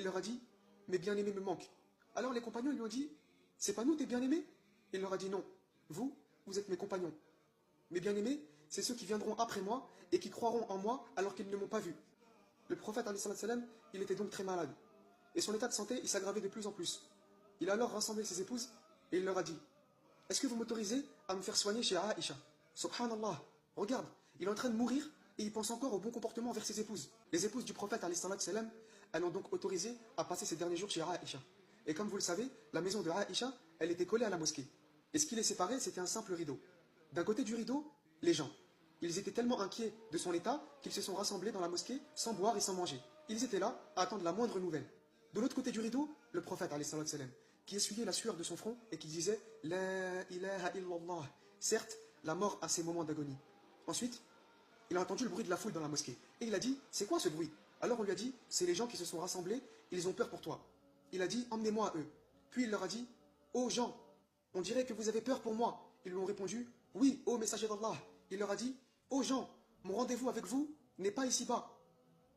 il leur a dit, mes bien-aimés me manquent. Alors les compagnons ils lui ont dit, c'est pas nous tes bien-aimés? Il leur a dit non, vous êtes mes compagnons. Mes bien-aimés, c'est ceux qui viendront après moi et qui croiront en moi alors qu'ils ne m'ont pas vu. Le prophète, il était donc très malade. Et son état de santé, il s'aggravait de plus en plus. Il a alors rassemblé ses épouses et il leur a dit, est-ce que vous m'autorisez à me faire soigner chez Aïcha? Subhanallah, regarde, il est en train de mourir et il pense encore au bon comportement envers ses épouses. Les épouses du prophète, elles l'ont donc autorisé à passer ses derniers jours chez Aïcha. Et comme vous le savez, la maison de Aïcha, elle était collée à la mosquée. Et ce qui les séparait, c'était un simple rideau. D'un côté du rideau, les gens. Ils étaient tellement inquiets de son état qu'ils se sont rassemblés dans la mosquée sans boire et sans manger. Ils étaient là à attendre la moindre nouvelle. De l'autre côté du rideau, le prophète, qui essuyait la sueur de son front et qui disait « La ilaha illallah ». Certes, la mort a ses moments d'agonie. Ensuite, il a entendu le bruit de la foule dans la mosquée. Et il a dit « C'est quoi ce bruit ?» Alors on lui a dit « C'est les gens qui se sont rassemblés, ils ont peur pour toi. » Il a dit « Emmenez-moi à eux. » Puis il leur a dit « Ô gens, on dirait que vous avez peur pour moi. » Ils lui ont répondu « Oui, ô messager d'Allah. » Il leur a dit « Ô gens, mon rendez-vous avec vous n'est pas ici-bas.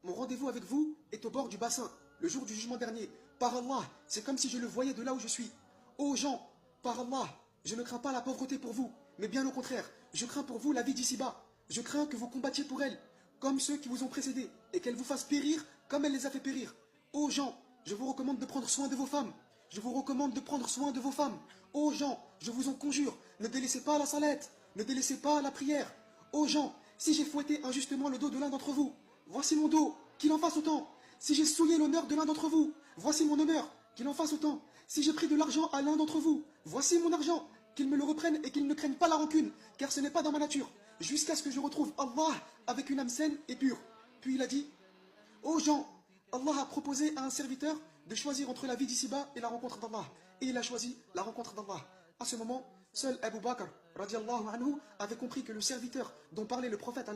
Mon rendez-vous avec vous est au bord du bassin, le jour du jugement dernier. Par Allah, c'est comme si je le voyais de là où je suis. Ô gens, par Allah, je ne crains pas la pauvreté pour vous, mais bien au contraire, je crains pour vous la vie d'ici-bas. Je crains que vous combattiez pour elle, comme ceux qui vous ont précédés, et qu'elle vous fasse périr comme elle les a fait périr. Ô gens, je vous recommande de prendre soin de vos femmes. Je vous recommande de prendre soin de vos femmes. Ô gens, je vous en conjure, ne délaissez pas la salette, ne délaissez pas la prière. Ô gens, si j'ai fouetté injustement le dos de l'un d'entre vous, voici mon dos, qu'il en fasse autant. Si j'ai souillé l'honneur de l'un d'entre vous, voici mon honneur, qu'il en fasse autant. Si j'ai pris de l'argent à l'un d'entre vous, voici mon argent, qu'il me le reprenne et qu'il ne craigne pas la rancune, car ce n'est pas dans ma nature, jusqu'à ce que je retrouve Allah avec une âme saine et pure. Puis il a dit, ô gens, Allah a proposé à un serviteur de choisir entre la vie d'ici-bas et la rencontre d'Allah. Et il a choisi la rencontre d'Allah. À ce moment, seul Abu Bakr, radiallahu anhu, avait compris que le serviteur dont parlait le prophète,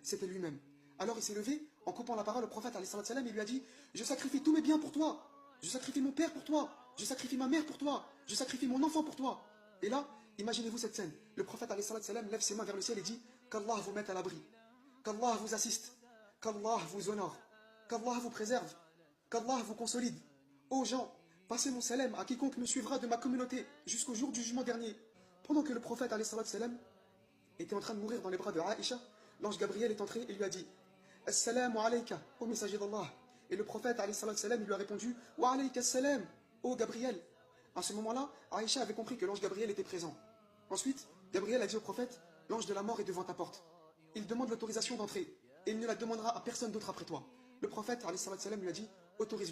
c'était lui-même. Alors il s'est levé, en coupant la parole au prophète, il lui a dit, je sacrifie tous mes biens pour toi. Je sacrifie mon père pour toi. Je sacrifie ma mère pour toi. Je sacrifie mon enfant pour toi. Et là, imaginez-vous cette scène. Le prophète, lève ses mains vers le ciel et dit, qu'Allah vous mette à l'abri. Qu'Allah vous assiste. Qu'Allah vous honore. Qu'Allah vous préserve, qu'Allah vous consolide. Ô gens, passez mon salam à quiconque me suivra de ma communauté jusqu'au jour du jugement dernier. Pendant que le prophète était en train de mourir dans les bras de Aïcha, l'ange Gabriel est entré et lui a dit Assalamu alayka, ô messager d'Allah. Et le prophète il lui a répondu Wa alayka salam, ô Gabriel. À ce moment-là, Aïcha avait compris que l'ange Gabriel était présent. Ensuite, Gabriel a dit au prophète l'ange de la mort est devant ta porte. Il demande l'autorisation d'entrer et il ne la demandera à personne d'autre après toi. Le prophète lui a dit autorise-le.